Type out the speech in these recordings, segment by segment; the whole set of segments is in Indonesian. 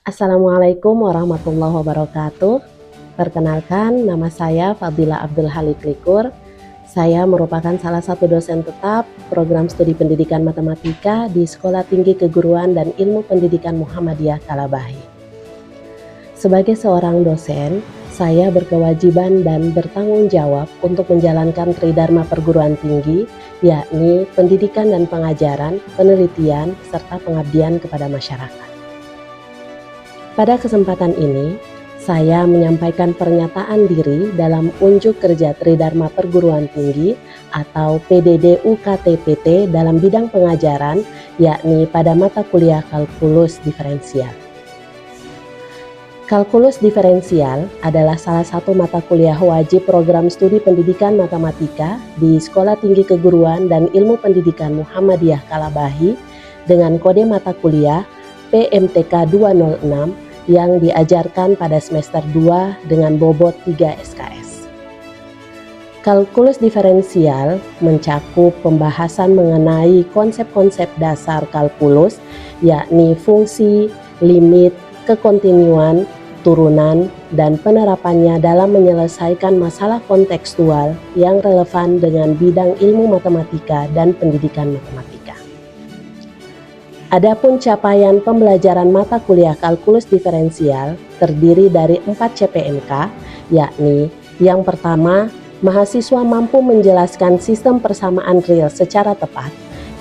Assalamualaikum warahmatullahi wabarakatuh. Perkenalkan, nama saya Fadila Abdul Halik Likur. Saya merupakan salah satu dosen tetap program studi pendidikan matematika di Sekolah Tinggi Keguruan dan Ilmu Pendidikan Muhammadiyah Kalabahi. Sebagai seorang dosen, saya berkewajiban dan bertanggung jawab untuk menjalankan Tridharma perguruan tinggi, yakni pendidikan dan pengajaran, penelitian, serta pengabdian kepada masyarakat. Pada kesempatan ini, saya menyampaikan pernyataan diri dalam unjuk kerja Tridharma Perguruan Tinggi atau PDD UKT-PT dalam bidang pengajaran, yakni pada mata kuliah kalkulus diferensial. Kalkulus diferensial adalah salah satu mata kuliah wajib program studi pendidikan matematika di Sekolah Tinggi Keguruan dan Ilmu Pendidikan Muhammadiyah Kalabahi dengan kode mata kuliah PMTK 206 yang diajarkan pada semester 2 dengan bobot 3 SKS. Kalkulus diferensial mencakup pembahasan mengenai konsep-konsep dasar kalkulus, yakni fungsi, limit, kekontinuan, turunan, dan penerapannya dalam menyelesaikan masalah kontekstual yang relevan dengan bidang ilmu matematika dan pendidikan matematika. Adapun capaian pembelajaran mata kuliah kalkulus diferensial terdiri dari 4 CPNK, yakni yang pertama, mahasiswa mampu menjelaskan sistem persamaan real secara tepat.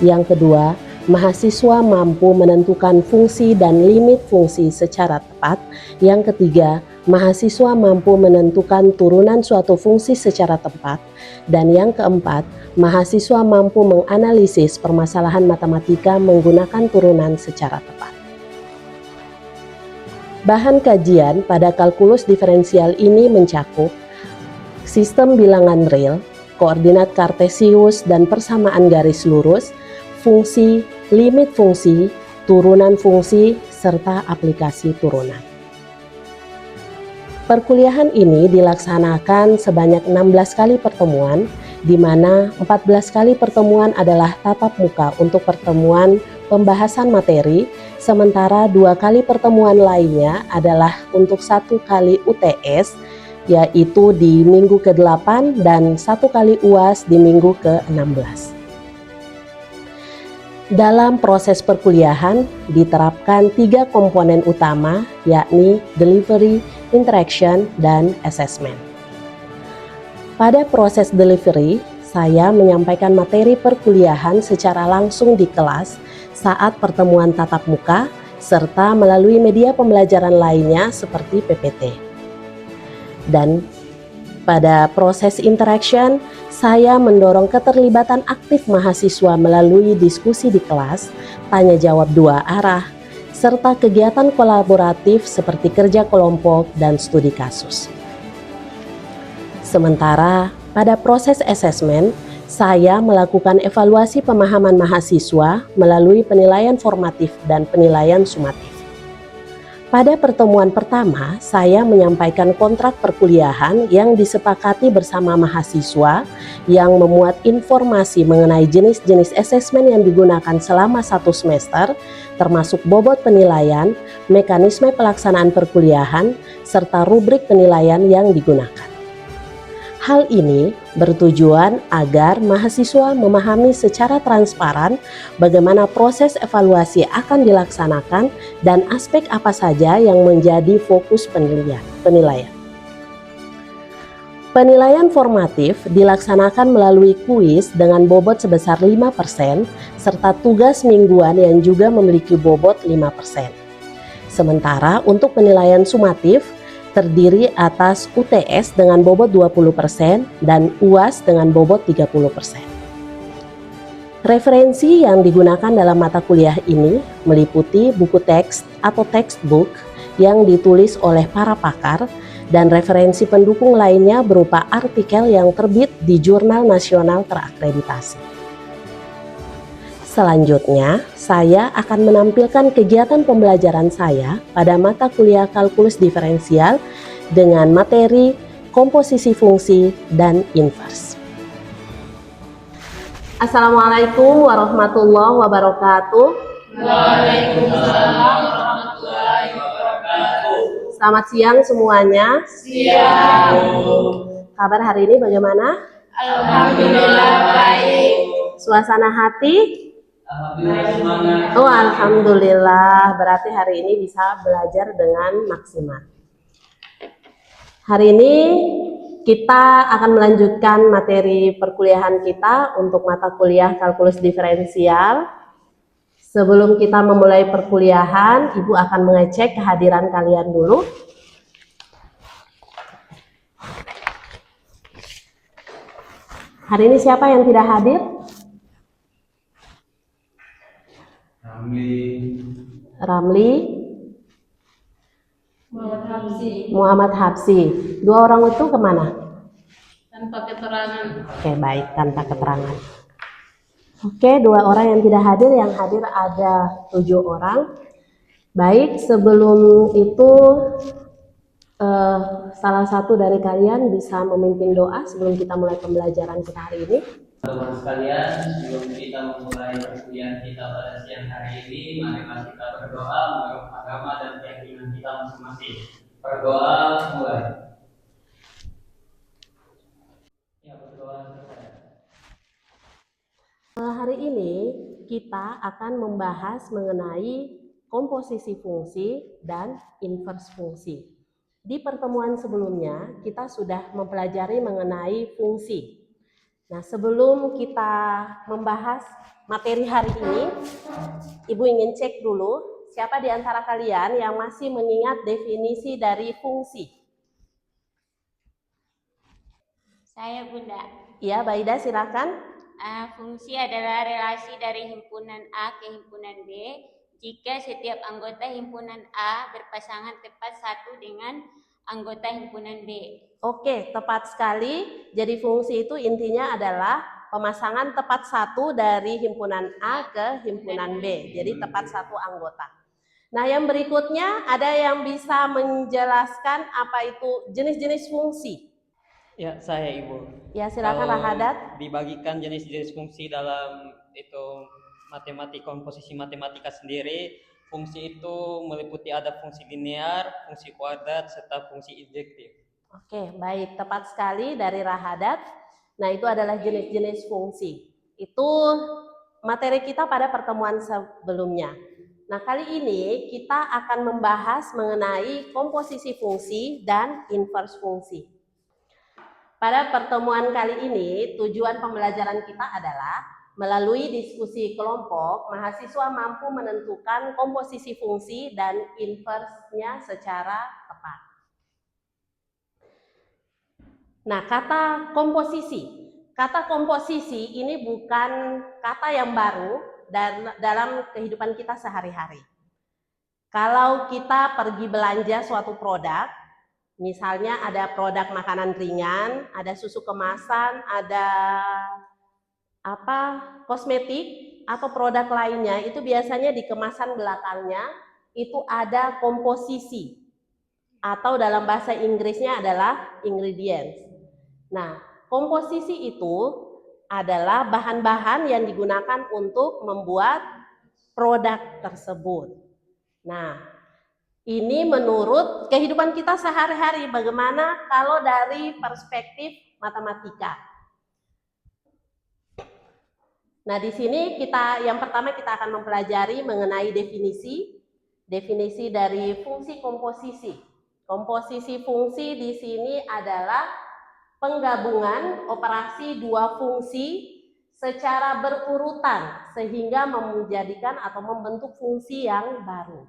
Yang kedua, mahasiswa mampu menentukan fungsi dan limit fungsi secara tepat. Yang ketiga, mahasiswa mampu menentukan turunan suatu fungsi secara tepat. Dan yang keempat, mahasiswa mampu menganalisis permasalahan matematika menggunakan turunan secara tepat. Bahan kajian pada kalkulus diferensial ini mencakup sistem bilangan real, koordinat kartesius dan persamaan garis lurus, fungsi, limit fungsi, turunan fungsi, serta aplikasi turunan. Perkuliahan ini dilaksanakan sebanyak 16 kali pertemuan, di mana 14 kali pertemuan adalah tatap muka untuk pertemuan pembahasan materi, sementara 2 kali pertemuan lainnya adalah untuk 1 kali UTS, yaitu di minggu ke-8 dan 1 kali UAS di minggu ke-16. Dalam proses perkuliahan diterapkan 3 komponen utama, yakni delivery, interaction, dan assessment. Pada proses delivery, saya menyampaikan materi perkuliahan secara langsung di kelas saat pertemuan tatap muka, serta melalui media pembelajaran lainnya seperti PPT. Dan pada proses interaction, saya mendorong keterlibatan aktif mahasiswa melalui diskusi di kelas, tanya jawab 2 arah, serta kegiatan kolaboratif seperti kerja kelompok dan studi kasus. Sementara pada proses asesmen, saya melakukan evaluasi pemahaman mahasiswa melalui penilaian formatif dan penilaian sumatif. Pada pertemuan pertama, saya menyampaikan kontrak perkuliahan yang disepakati bersama mahasiswa yang memuat informasi mengenai jenis-jenis asesmen yang digunakan selama 1 semester, termasuk bobot penilaian, mekanisme pelaksanaan perkuliahan, serta rubrik penilaian yang digunakan. Hal ini bertujuan agar mahasiswa memahami secara transparan bagaimana proses evaluasi akan dilaksanakan dan aspek apa saja yang menjadi fokus penilaian. Penilaian formatif dilaksanakan melalui kuis dengan bobot sebesar 5% serta tugas mingguan yang juga memiliki bobot 5%. Sementara untuk penilaian sumatif terdiri atas UTS dengan bobot 20% dan UAS dengan bobot 30%. Referensi yang digunakan dalam mata kuliah ini meliputi buku teks atau textbook yang ditulis oleh para pakar dan referensi pendukung lainnya berupa artikel yang terbit di jurnal nasional terakreditasi. Selanjutnya, saya akan menampilkan kegiatan pembelajaran saya pada mata kuliah kalkulus diferensial dengan materi komposisi fungsi dan inverse. Assalamualaikum warahmatullahi wabarakatuh. Waalaikumsalam warahmatullahi wabarakatuh. Selamat siang semuanya. Siang. Kabar hari ini bagaimana? Alhamdulillah baik. Suasana hati? Alhamdulillah semangat. Oh, alhamdulillah. Berarti hari ini bisa belajar dengan maksimal. Hari ini kita akan melanjutkan materi perkuliahan kita untuk mata kuliah kalkulus diferensial. Sebelum kita memulai perkuliahan, Ibu akan mengecek kehadiran kalian dulu. Hari ini siapa yang tidak hadir? Ramli, Muhammad Habsi. Dua orang itu kemana? Tanpa keterangan. Oke, baik, tanpa keterangan. Oke, dua orang yang tidak hadir, yang hadir ada 7 orang. Baik, sebelum itu salah satu dari kalian bisa memimpin doa sebelum kita mulai pembelajaran kita hari ini. Teman-teman sekalian, sebelum kita memulai perkuliahan kita pada siang hari ini, marilah kita berdoa menurut agama dan keyakinan kita masing-masing. Berdoa mulai. Ya, berdoa selesai. Hari ini kita akan membahas mengenai komposisi fungsi dan inverse fungsi. Di pertemuan sebelumnya kita sudah mempelajari mengenai fungsi. Nah, sebelum kita membahas materi hari ini, Ibu ingin cek dulu siapa di antara kalian yang masih mengingat definisi dari fungsi. Saya, Bunda. Ya, Baida silakan. Fungsi adalah relasi dari himpunan A ke himpunan B jika setiap anggota himpunan A berpasangan tepat satu dengan anggota himpunan B. Oke, tepat sekali. Jadi fungsi itu intinya adalah pemasangan tepat satu dari himpunan A ke himpunan B. Jadi tepat satu anggota. Nah, yang berikutnya ada yang bisa menjelaskan apa itu jenis-jenis fungsi? Ya, saya Ibu. Ya, silakan Rahadat. Dibagikan jenis-jenis fungsi dalam itu komposisi matematika sendiri. Fungsi itu meliputi ada fungsi linear, fungsi kuadrat, serta fungsi injektif. Oke, baik, tepat sekali dari Rahadat. Nah, itu adalah jenis-jenis fungsi. Itu materi kita pada pertemuan sebelumnya. Nah, kali ini kita akan membahas mengenai komposisi fungsi dan inverse fungsi. Pada pertemuan kali ini, tujuan pembelajaran kita adalah melalui diskusi kelompok, mahasiswa mampu menentukan komposisi fungsi dan inverse-nya secara tepat. Nah, kata komposisi. Kata komposisi ini bukan kata yang baru dalam kehidupan kita sehari-hari. Kalau kita pergi belanja suatu produk, misalnya ada produk makanan ringan, ada susu kemasan, ada kosmetik atau produk lainnya, itu biasanya di kemasan belakangnya itu ada komposisi atau dalam bahasa Inggrisnya adalah ingredients. Nah, komposisi itu adalah bahan-bahan yang digunakan untuk membuat produk tersebut. Nah, ini menurut kehidupan kita sehari-hari, bagaimana kalau dari perspektif matematika. Nah, di sini yang pertama kita akan mempelajari mengenai definisi dari fungsi komposisi. Komposisi fungsi di sini adalah penggabungan operasi dua fungsi secara berurutan sehingga menjadikan atau membentuk fungsi yang baru.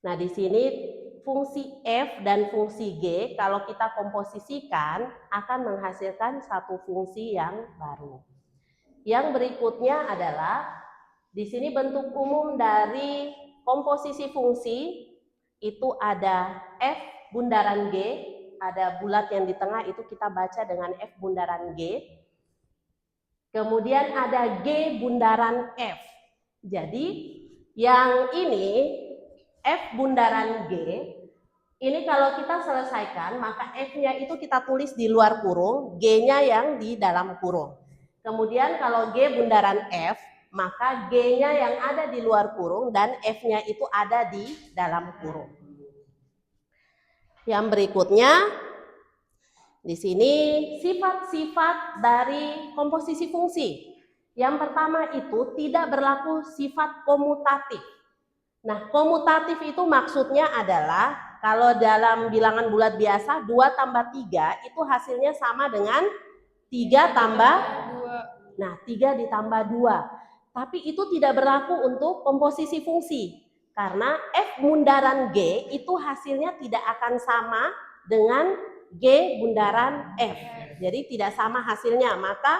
Nah, di sini fungsi f dan fungsi g kalau kita komposisikan akan menghasilkan satu fungsi yang baru. Yang berikutnya adalah di sini bentuk umum dari komposisi fungsi itu ada f bundaran g, ada bulat yang di tengah itu kita baca dengan f bundaran g. Kemudian ada g bundaran f. Jadi yang ini f bundaran g ini kalau kita selesaikan maka f-nya itu kita tulis di luar kurung, g-nya yang di dalam kurung. Kemudian kalau G bundaran F, maka G-nya yang ada di luar kurung dan F-nya itu ada di dalam kurung. Yang berikutnya di sini sifat-sifat dari komposisi fungsi. Yang pertama itu tidak berlaku sifat komutatif. Nah, komutatif itu maksudnya adalah kalau dalam bilangan bulat biasa 2 tambah 3 itu hasilnya sama dengan 3 tambah 2. Nah, 3 ditambah 2. Tapi itu tidak berlaku untuk komposisi fungsi. Karena F bundaran G itu hasilnya tidak akan sama dengan G bundaran F. Jadi tidak sama hasilnya, maka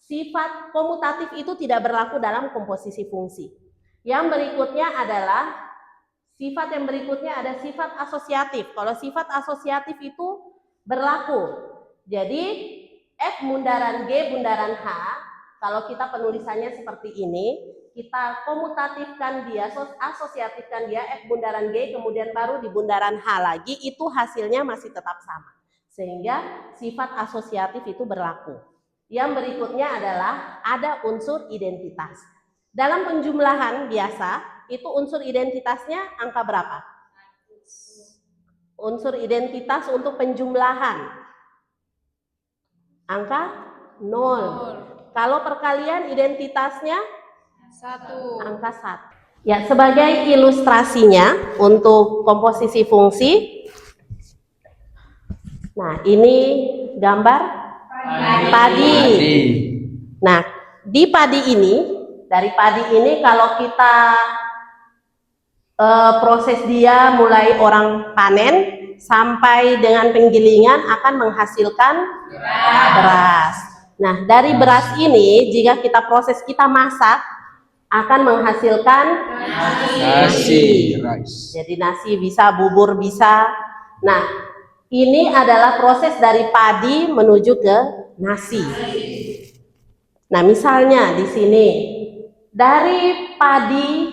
sifat komutatif itu tidak berlaku dalam komposisi fungsi. Yang berikutnya adalah sifat yang berikutnya ada sifat asosiatif. Kalau sifat asosiatif itu berlaku. Jadi F bundaran G bundaran H, kalau kita penulisannya seperti ini, kita komutatifkan dia, asosiatifkan dia F bundaran G, kemudian baru di bundaran H lagi, itu hasilnya masih tetap sama. Sehingga sifat asosiatif itu berlaku. Yang berikutnya adalah ada unsur identitas. Dalam penjumlahan biasa, itu unsur identitasnya angka berapa? Unsur identitas untuk penjumlahan angka 0. Kalau perkalian identitasnya 1. Angka 1. Ya, sebagai ilustrasinya untuk komposisi fungsi. Nah, ini gambar padi. Nah, di padi ini, dari padi ini kalau kita proses dia mulai orang panen sampai dengan penggilingan akan menghasilkan beras. Nah, dari beras ini jika kita proses, kita masak, akan menghasilkan nasi. Jadi nasi bisa, bubur bisa. Nah, ini adalah proses dari padi menuju ke nasi. Nah, misalnya di sini dari padi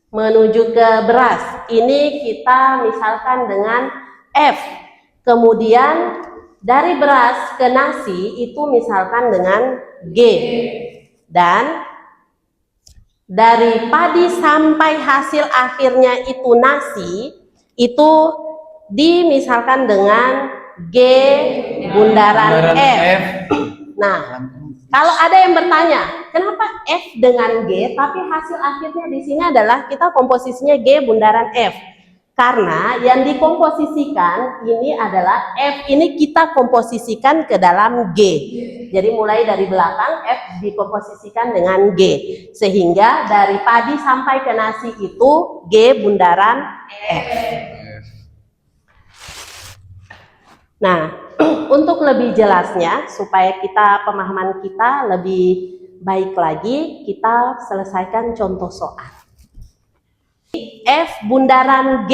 menuju ke beras, ini kita misalkan dengan F. Kemudian dari beras ke nasi itu misalkan dengan G. Dan dari padi sampai hasil akhirnya itu nasi, itu dimisalkan dengan G bundaran F. Nah, kalau ada yang bertanya, kenapa F dengan G, tapi hasil akhirnya di sini adalah kita komposisinya G bundaran F. Karena yang dikomposisikan ini adalah F ini kita komposisikan ke dalam G. Jadi mulai dari belakang F dikomposisikan dengan G. Sehingga dari padi sampai ke nasi itu G bundaran F. Nah, untuk lebih jelasnya supaya kita pemahaman kita lebih baik lagi, kita selesaikan contoh soal. F bundaran G.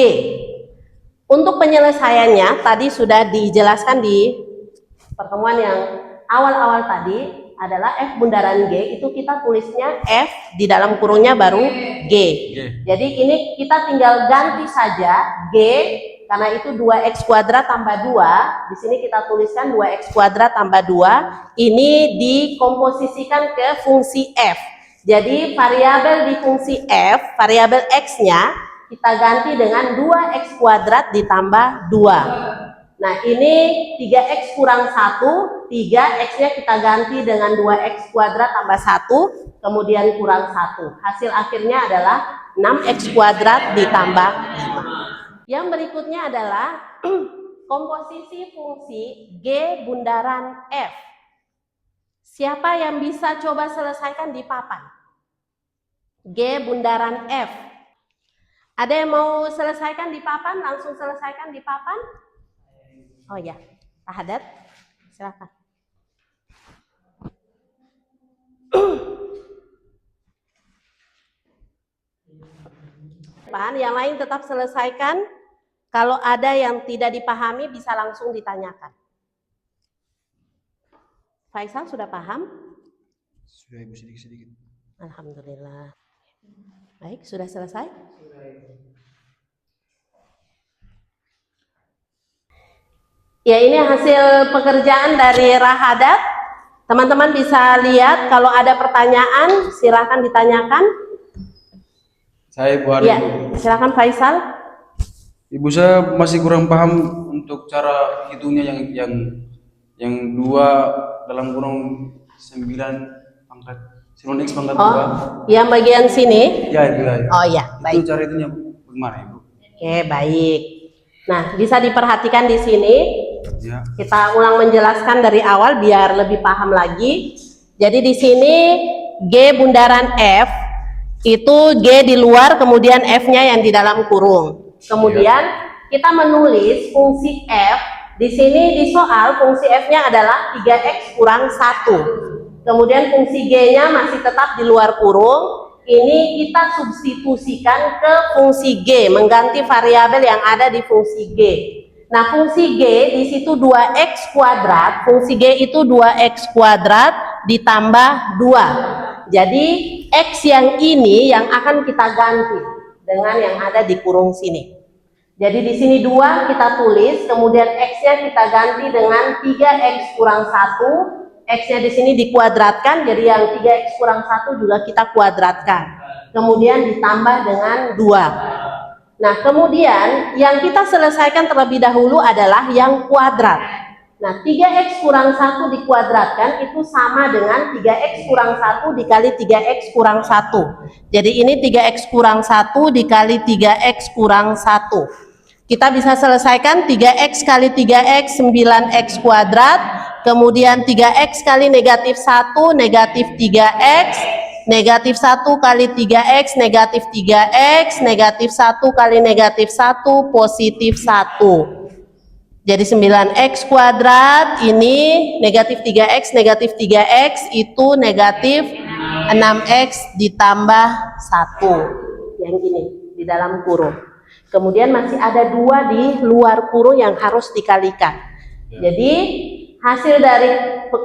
Untuk penyelesaiannya tadi sudah dijelaskan di pertemuan yang awal-awal tadi adalah F bundaran G itu kita tulisnya F di dalam kurungnya baru G. Jadi ini kita tinggal ganti saja G karena itu 2x kuadrat tambah 2. Di sini kita tuliskan 2x kuadrat tambah 2. Ini dikomposisikan ke fungsi F. Jadi variabel di fungsi F, variabel X-nya kita ganti dengan 2x kuadrat ditambah 2. Nah, ini 3x kurang 1, 3x-nya kita ganti dengan 2x kuadrat tambah 1, kemudian kurang 1. Hasil akhirnya adalah 6x kuadrat ditambah 5. Yang berikutnya adalah komposisi fungsi G bundaran F. Siapa yang bisa coba selesaikan di papan? G bundaran F. Ada yang mau selesaikan di papan? Langsung selesaikan di papan? Oh ya, Pak Haddad, silakan. Yang lain tetap selesaikan. Kalau ada yang tidak dipahami bisa langsung ditanyakan. Faisal sudah paham? Sudah Ibu, sedikit-sedikit. Alhamdulillah. Baik, sudah selesai? Ya, ini hasil pekerjaan dari Rahadat. Teman-teman bisa lihat kalau ada pertanyaan silahkan ditanyakan. Saya buat Ya, silakan Faisal. Ibu saya masih kurang paham untuk cara hitungnya yang 2 dalam kurung 9 pangkat 9x pangkat 2. Oh, yang bagian sini? Ya Ibu ya. Oh ya, baik. Itu cara hitungnya bagaimana Ibu? Oke, baik. Nah, bisa diperhatikan di sini. Ya. Kita ulang menjelaskan dari awal biar lebih paham lagi. Jadi di sini G bundaran F itu G di luar, kemudian F-nya yang di dalam kurung. Kemudian kita menulis fungsi F. Di sini di soal fungsi F-nya adalah 3x kurang 1. Kemudian fungsi G-nya masih tetap di luar kurung. Ini kita substitusikan ke fungsi G, mengganti variabel yang ada di fungsi G. Nah, fungsi G di situ 2x kuadrat, fungsi G itu 2x kuadrat ditambah 2. Jadi X yang ini yang akan kita ganti dengan yang ada di kurung sini. Jadi di sini 2 kita tulis, kemudian X-nya kita ganti dengan 3x kurang 1. X-nya di sini dikuadratkan, jadi yang 3x kurang 1 juga kita kuadratkan. Kemudian ditambah dengan 2. Nah, kemudian yang kita selesaikan terlebih dahulu adalah yang kuadrat. Nah, 3x kurang 1 dikuadratkan itu sama dengan 3x kurang 1 dikali 3x kurang 1. Jadi ini 3x kurang 1 dikali 3x kurang 1. Kita bisa selesaikan 3x kali 3x 9x kuadrat. Kemudian 3x kali negatif 1 negatif 3x. Negatif 1 kali 3x negatif 3x. Negatif 1 kali negatif 1 positif 1. Jadi 9x kuadrat ini negatif 3x itu negatif 6x ditambah 1. Yang ini di dalam kurung. Kemudian masih ada 2 di luar kurung yang harus dikalikan. Jadi hasil dari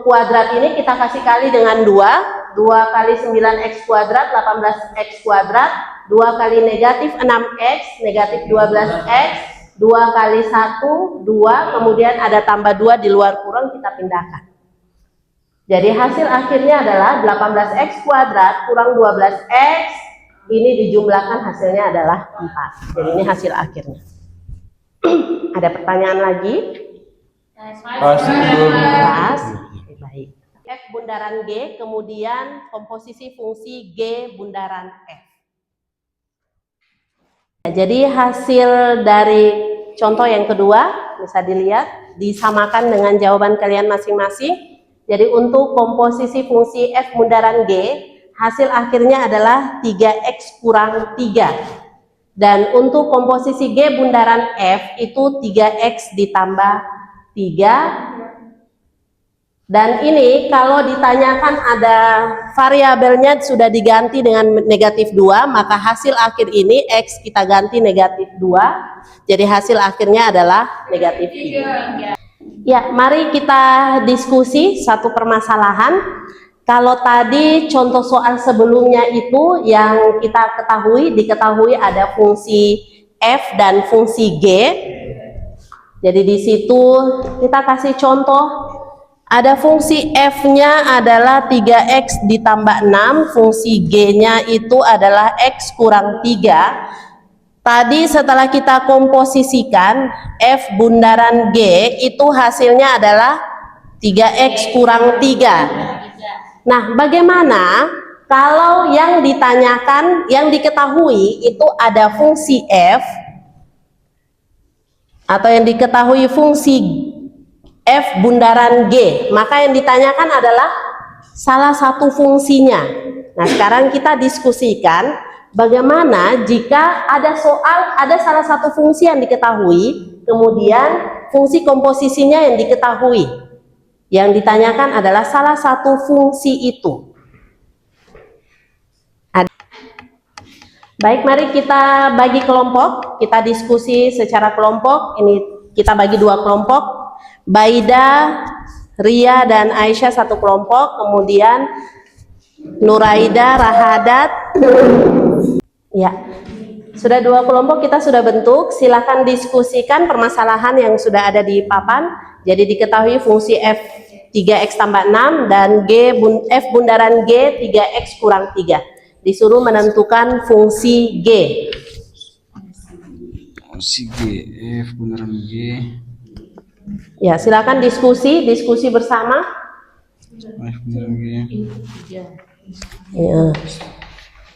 kuadrat ini kita kasih kali dengan 2. 2 kali 9x kuadrat 18x kuadrat. 2 kali negatif 6x negatif 12x. 2 kali 1, 2, kemudian ada tambah 2 di luar kurung, kita pindahkan. Jadi hasil akhirnya adalah 18x kuadrat kurang 12x, ini dijumlahkan hasilnya adalah 4. Jadi ini hasil akhirnya. Ada pertanyaan lagi? Pas. Baik. F bundaran G, kemudian komposisi fungsi G bundaran F. Jadi hasil dari contoh yang kedua bisa dilihat, disamakan dengan jawaban kalian masing-masing. Jadi untuk komposisi fungsi F bundaran G, hasil akhirnya adalah 3x kurang 3. Dan untuk komposisi G bundaran F itu 3x ditambah 3. Dan ini kalau ditanyakan ada variabelnya sudah diganti dengan negatif 2, maka hasil akhir ini X kita ganti negatif 2. Jadi hasil akhirnya adalah negatif 3. Ya, mari kita diskusi satu permasalahan. Kalau tadi contoh soal sebelumnya itu yang kita diketahui ada fungsi F dan fungsi G. Jadi di situ kita kasih contoh. Ada fungsi F-nya adalah 3x ditambah 6, fungsi G-nya itu adalah x kurang 3. Tadi setelah kita komposisikan, F bundaran G itu hasilnya adalah 3x kurang 3. Nah, bagaimana kalau yang ditanyakan, yang diketahui itu ada fungsi F, atau yang diketahui fungsi F bundaran G, maka yang ditanyakan adalah salah satu fungsinya. Nah, sekarang kita diskusikan bagaimana jika ada salah satu fungsi yang diketahui, kemudian fungsi komposisinya yang diketahui. Yang ditanyakan adalah salah satu fungsi itu. Baik, mari kita bagi kelompok, kita diskusi secara kelompok. Ini kita bagi 2 kelompok. Baida, Ria, dan Aisyah satu kelompok, kemudian Nuraida, Rahadat. Ya, sudah 2 kelompok kita sudah bentuk. Silakan diskusikan permasalahan yang sudah ada di papan. Jadi diketahui fungsi F 3x tambah 6 dan F bundaran G 3x kurang 3. Disuruh menentukan fungsi G. fungsi G, F bundaran G. Ya, silakan diskusi bersama. F bundaran G. Ya.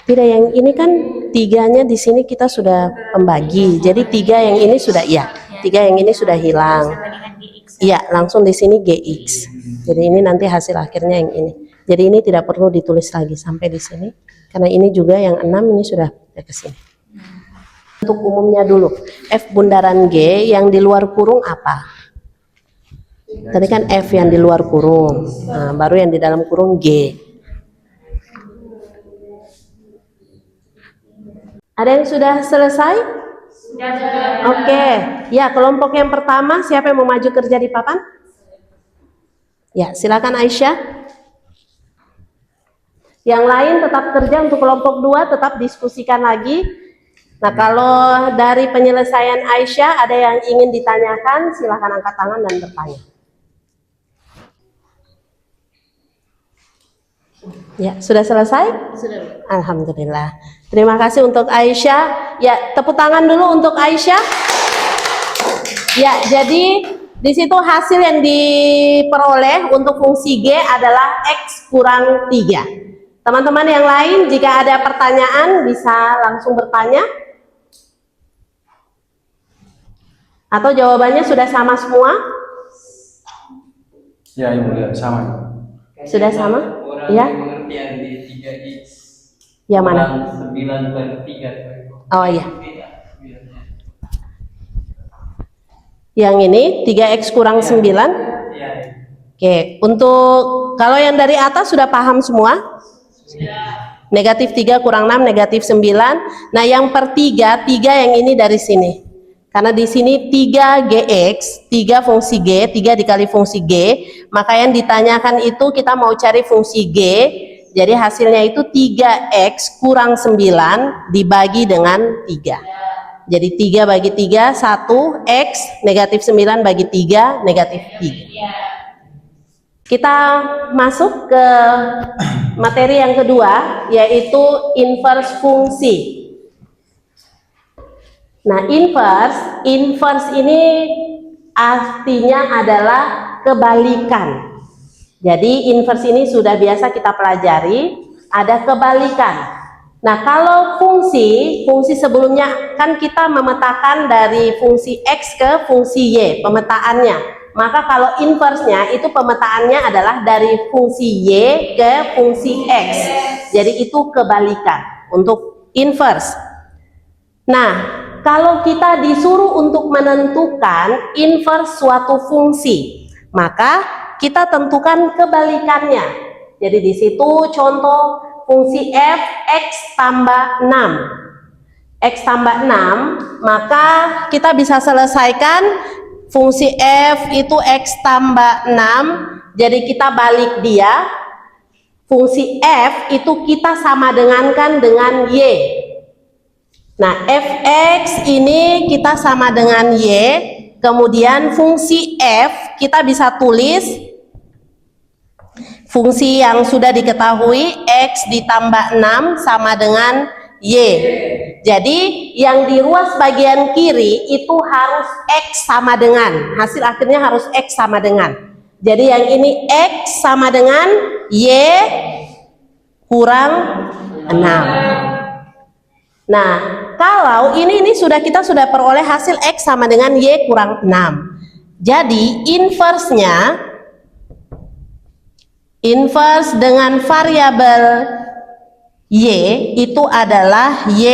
Tidak, yang ini kan tiganya di sini kita sudah pembagi. Jadi 3 yang ini sudah 3 yang ini sudah hilang. Iya, langsung di sini GX. Jadi ini nanti hasil akhirnya yang ini. Jadi ini tidak perlu ditulis lagi sampai di sini. Karena ini juga yang 6 ini sudah ke sini. Untuk umumnya dulu, F bundaran G yang di luar kurung apa? Tadi kan F yang di luar kurung. Nah, baru yang di dalam kurung G. Ada yang sudah selesai? Oke. Ya, kelompok yang pertama, siapa yang mau maju kerja di papan? Ya, silakan Aisyah. Yang lain tetap kerja untuk kelompok 2, tetap diskusikan lagi. Nah, kalau dari penyelesaian Aisyah ada yang ingin ditanyakan, silakan angkat tangan dan bertanya. Ya, sudah selesai? Sudah. Alhamdulillah. Terima kasih untuk Aisyah. Ya, tepuk tangan dulu untuk Aisyah. Ya, jadi di situ hasil yang diperoleh untuk fungsi G adalah X kurang 3. Teman-teman yang lain, jika ada pertanyaan bisa langsung bertanya. Atau jawabannya sudah sama semua? Ya, Ibu, ya, sama. Sudah sama? Kurang Ya. pengertian di 3x. Yang mana? 9/3. Oh iya. Yang ini 3x kurang 9. Ya. Oke, untuk kalau yang dari atas sudah paham semua? Negatif 3 kurang 6, negatif 9. Nah, yang per 3 yang ini dari sini. Karena di sini 3GX, 3 fungsi G, 3 dikali fungsi G, maka yang ditanyakan itu kita mau cari fungsi G, jadi hasilnya itu 3X kurang 9 dibagi dengan 3. Jadi 3 bagi 3, 1, X, negatif 9 bagi 3, negatif 3. Kita masuk ke materi yang kedua, yaitu inverse fungsi. Nah, inverse ini artinya adalah kebalikan. Jadi inverse ini sudah biasa kita pelajari, ada kebalikan. Nah, kalau fungsi sebelumnya kan kita memetakan dari fungsi X ke fungsi Y, pemetaannya. Maka kalau inverse-nya itu pemetaannya adalah dari fungsi Y ke fungsi X. Jadi itu kebalikan untuk inverse. Nah, kalau kita disuruh untuk menentukan inverse suatu fungsi, maka kita tentukan kebalikannya. Jadi di situ contoh fungsi f x tambah 6. X tambah 6, maka kita bisa selesaikan fungsi f itu x tambah 6, jadi kita balik dia. Fungsi f itu kita sama dengankan dengan y. Nah, fx ini kita sama dengan y, kemudian fungsi f kita bisa tulis fungsi yang sudah diketahui x ditambah 6 sama dengan y. Jadi yang di ruas bagian kiri itu harus x sama dengan, hasil akhirnya harus x sama dengan. Jadi yang ini x sama dengan y kurang 6. Nah, kalau ini kita sudah peroleh hasil X sama dengan Y kurang 6. Jadi inverse dengan variabel Y itu adalah Y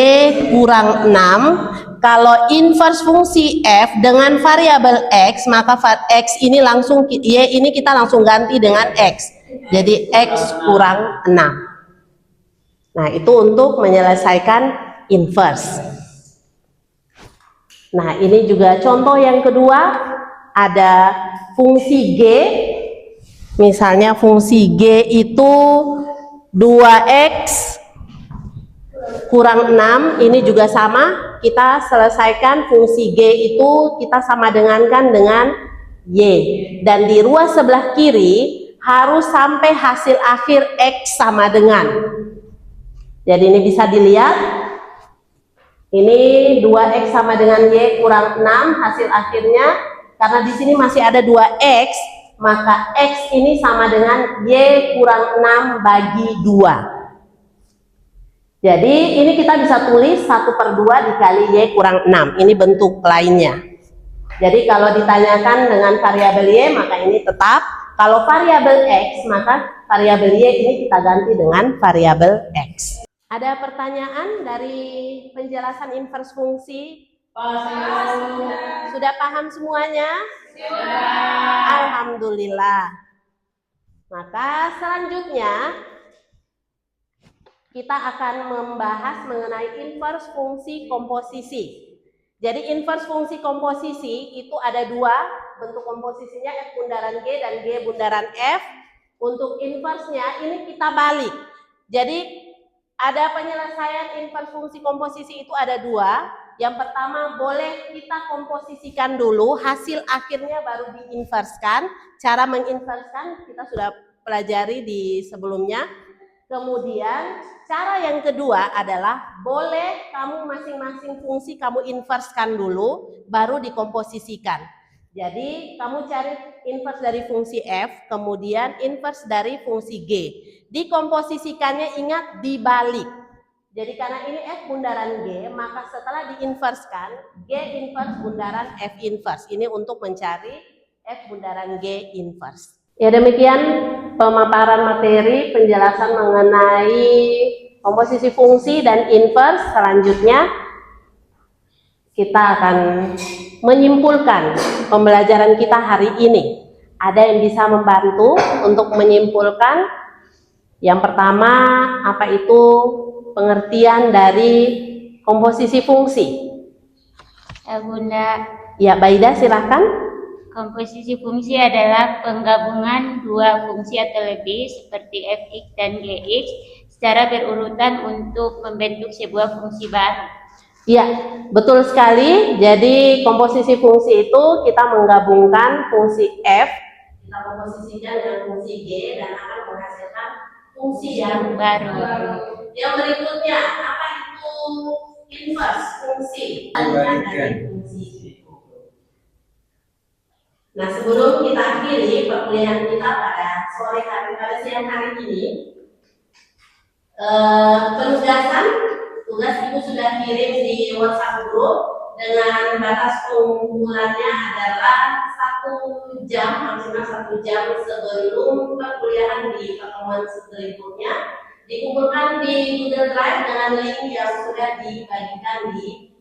kurang 6. Kalau inverse fungsi F dengan variabel X, maka X ini langsung, Y ini kita langsung ganti dengan X. Jadi X kurang 6. Nah, itu untuk menyelesaikan inverse. Nah, ini juga contoh yang kedua, ada fungsi G. Misalnya fungsi G itu 2X kurang 6, ini juga sama, kita selesaikan fungsi G itu kita sama dengankan dengan Y. Dan di ruas sebelah kiri harus sampai hasil akhir X sama dengan. Jadi ini bisa dilihat. Ini 2X sama dengan Y kurang 6 hasil akhirnya. Karena di sini masih ada 2X, maka X ini sama dengan Y kurang 6 bagi 2. Jadi ini kita bisa tulis 1/2 dikali Y kurang 6. Ini bentuk lainnya. Jadi kalau ditanyakan dengan variabel Y, maka ini tetap. Kalau variabel X, maka variabel Y ini kita ganti dengan variabel X. Ada pertanyaan dari penjelasan inverse fungsi? Sudah paham semuanya? Sudah. Alhamdulillah. Maka selanjutnya kita akan membahas mengenai inverse fungsi komposisi. Jadi inverse fungsi komposisi itu ada 2 bentuk komposisinya, F bundaran G dan G bundaran F. Untuk inverse-nya ini kita balik. Jadi ada penyelesaian inverse fungsi komposisi itu ada 2. Yang pertama, boleh kita komposisikan dulu, hasil akhirnya baru diinverskan. Cara menginverskan kita sudah pelajari di sebelumnya. Kemudian cara yang kedua adalah boleh kamu masing-masing fungsi kamu inverskan dulu, baru dikomposisikan. Jadi kamu cari inverse dari fungsi F, kemudian inverse dari fungsi G. Dikomposisikannya ingat dibalik. Jadi karena ini F bundaran G, maka setelah diinverskan, G inverse bundaran F inverse. Ini untuk mencari F bundaran G inverse. Ya, demikian pemaparan materi penjelasan mengenai komposisi fungsi dan inverse. Selanjutnya kita akan menyimpulkan pembelajaran kita hari ini. Ada yang bisa membantu untuk menyimpulkan? Yang pertama, apa itu pengertian dari komposisi fungsi? Bunda. Ya, Baida silakan. Komposisi fungsi adalah penggabungan 2 fungsi atau lebih seperti fx dan gx secara berurutan untuk membentuk sebuah fungsi baru. Ya, betul sekali. Jadi komposisi fungsi itu kita menggabungkan fungsi f, kita komposisikan dengan fungsi g dan akan menghasilkan fungsi yang baru. Yang berikutnya, apa itu inverse fungsi? Dari fungsi. Nah, sebelum kita akhiri perkuliahan kita pada siang hari ini, tugas Ibu sudah kirim di WhatsApp group dengan batas pengumpulannya adalah 1 jam, maksimal 1 jam sebelum perkuliahan di pertemuan berikutnya. Dikumpulkan di Google Drive dengan link yang sudah dibagikan di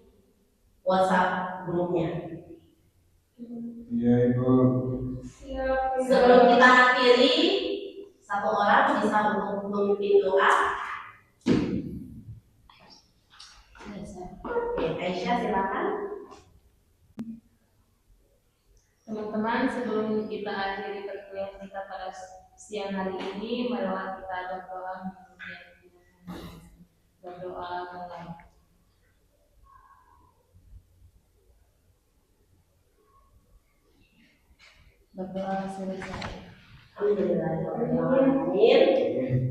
WhatsApp grupnya. Iya, Ibu. Sebelum kita akhiri, 1 orang bisa untuk memimpin doa. Oke, Aisyah silakan. Teman-teman, sebelum kita akhiri perkuliahan kita pada siang hari ini, marilah kita berdoa mulai. Berdoa selesai. Alhamdulillahirrahmanirrahim.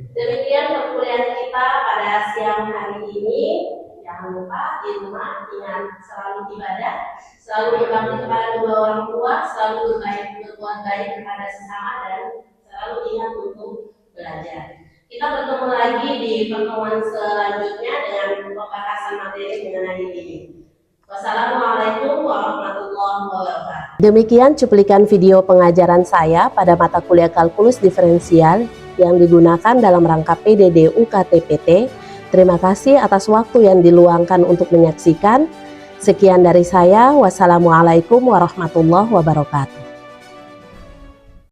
Demikian perkuliahan kita pada siang hari ini. Jangan lupa di rumah ingat selalu ibadah, selalu berbakti kepada kedua orang tua, selalu berbuat baik kepada sesama, dan selalu ingat untuk belajar. Kita bertemu lagi di pertemuan selanjutnya dengan pembahasan materi mengenai ini. Wassalamualaikum warahmatullahi wabarakatuh. Demikian cuplikan video pengajaran saya pada mata kuliah kalkulus diferensial yang digunakan dalam rangka PDD UKT-PT. Terima kasih atas waktu yang diluangkan untuk menyaksikan. Sekian dari saya. Wassalamualaikum warahmatullahi wabarakatuh.